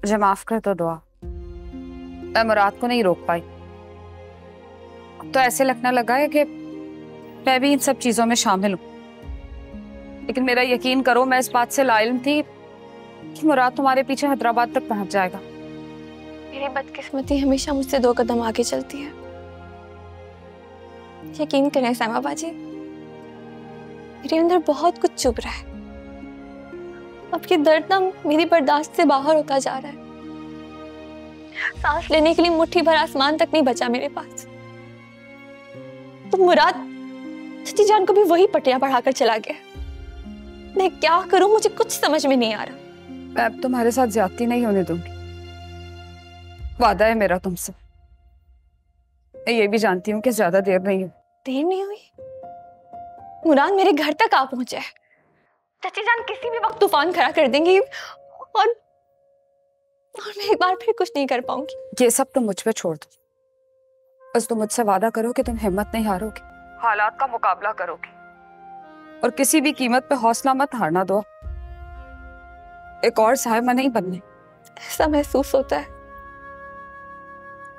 मुझे माफ कर दो दुआ, मैं मुराद को नहीं रोक पाई। तो ऐसे लगने लगा है कि मैं भी इन सब चीजों में शामिल हूँ, लेकिन मेरा यकीन करो मैं इस बात से लाइल्म थी कि मुराद तुम्हारे पीछे हैदराबाद तक पहुंच जाएगा। मेरी बदकिस्मती हमेशा मुझसे 2 कदम आगे चलती है। यकीन करें सैमा बाजी, मेरे अंदर बहुत कुछ चुभ रहा है। अब ये दर्द ना मेरी बर्दाश्त से बाहर होता जा रहा है। सांस लेने के लिए मुट्ठी भर आसमान तक नहीं बचा मेरे पास। तो मुराद चाची जान को भी वही पटिया पढ़ाकर चला गया। मैं क्या करूं, मुझे कुछ समझ में नहीं आ रहा। मैं अब तुम्हारे साथ ज्यादती नहीं होने दूंगी, वादा है मेरा तुमसे। मैं ये भी जानती हूँ कि ज्यादा देर नहीं हुई। देर नहीं हुई? मुराद मेरे घर तक आ पहुंचे। चाची जान किसी भी वक्त तूफान खड़ा कर देंगी और मैं एक बार फिर कुछ नहीं कर पाऊंगी। ये सब तुम मुझ पे छोड़ दो, बस तुम मुझसे वादा करो कि तुम हिम्मत नहीं हारोगे, हालात का मुकाबला करोगे और किसी भी कीमत पे हौसला मत हारना दो। एक और साहिबा नहीं बनने। ऐसा महसूस होता है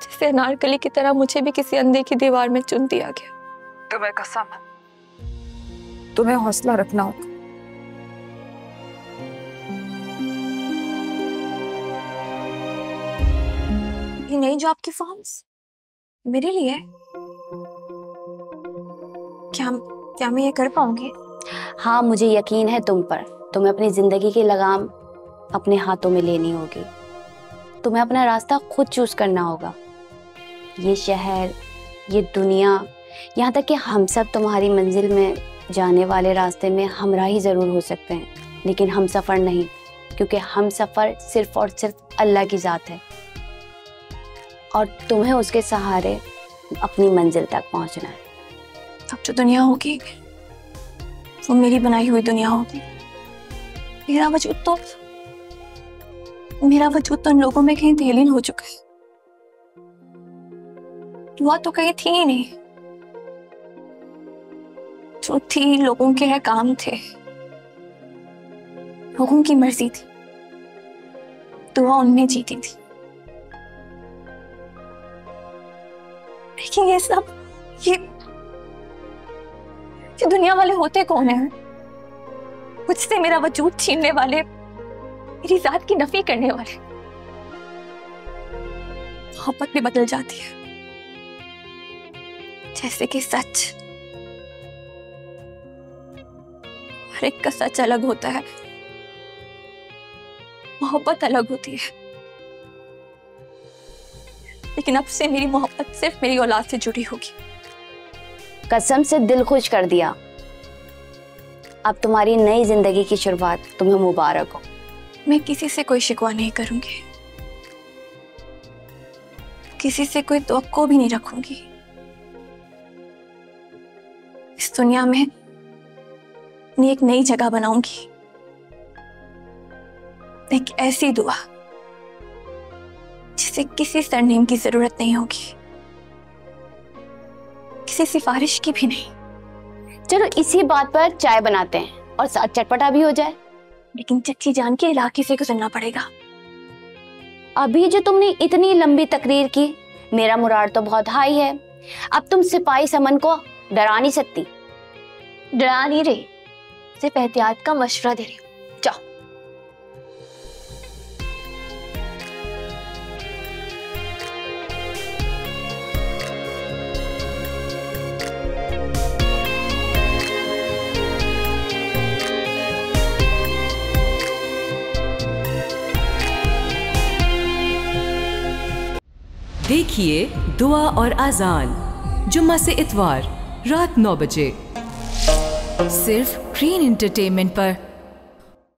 जैसे अनारकली की तरह मुझे भी किसी अनदेखी दीवार में चुन दिया गया। तुम्हें कसम है, तुम्हें हौसला रखना होगा। ये नहीं जो आपकी फॉर्म्स मेरे लिए, क्या मैं ये कर पाऊंगी? हाँ, मुझे यकीन है तुम पर। तुम्हें अपनी जिंदगी की लगाम अपने हाथों में लेनी होगी। तुम्हें अपना रास्ता खुद चूज करना होगा। ये शहर, ये दुनिया, यहाँ तक कि हम सब तुम्हारी मंजिल में जाने वाले रास्ते में हमराही जरूर हो सकते हैं, लेकिन हम सफर नहीं, क्योंकि हम सफर सिर्फ और सिर्फ अल्लाह की जात है और तुम्हें उसके सहारे अपनी मंजिल तक पहुंचना है। अब जो दुनिया होगी वो मेरी बनाई हुई दुनिया होगी। मेरा वजूद तो उन लोगों में कहीं तल्लीन हो चुका है। दुआ तो कहीं थी ही नहीं, जो थी लोगों के है काम थे, लोगों की मर्जी थी, दुआ उनने जीती थी। लेकिन ये सब ये दुनिया वाले होते कौन है? मुझसे मेरा वजूद छीनने वाले, मेरी जात की नफी करने वाले। मोहब्बत भी बदल जाती है, जैसे कि सच। हर एक का सच अलग होता है, मोहब्बत अलग होती है। लेकिन अब से मेरी मोहब्बत सिर्फ मेरी औलाद से जुड़ी होगी। कसम से दिल खुश कर दिया। अब तुम्हारी नई जिंदगी की शुरुआत तुम्हें मुबारक हो। मैं किसी से कोई शिकवा नहीं करूंगी, किसी से कोई तवक्को भी नहीं रखूंगी। इस दुनिया में अपनी एक नई जगह बनाऊंगी, एक ऐसी दुआ जिसे किसी सरनेम की जरूरत नहीं होगी, किसी सिफारिश की भी नहीं। चलो इसी बात पर चाय बनाते हैं और साथ चटपटा भी हो जाए। लेकिन चच्ची जान के इलाके से गुजरना पड़ेगा। अभी जो तुमने इतनी लंबी तकरीर की, मेरा मुराद तो बहुत हाई है। अब तुम सिपाही समन को डरा नहीं सकती। डरा नहीं रही, सिर्फ एहतियात का मशवरा दे रही हूँ। जाओ। देखिए दुआ और आजान जुम्मा से इतवार रात 9 बजे सिर्फ ग्रीन एंटरटेनमेंट पर।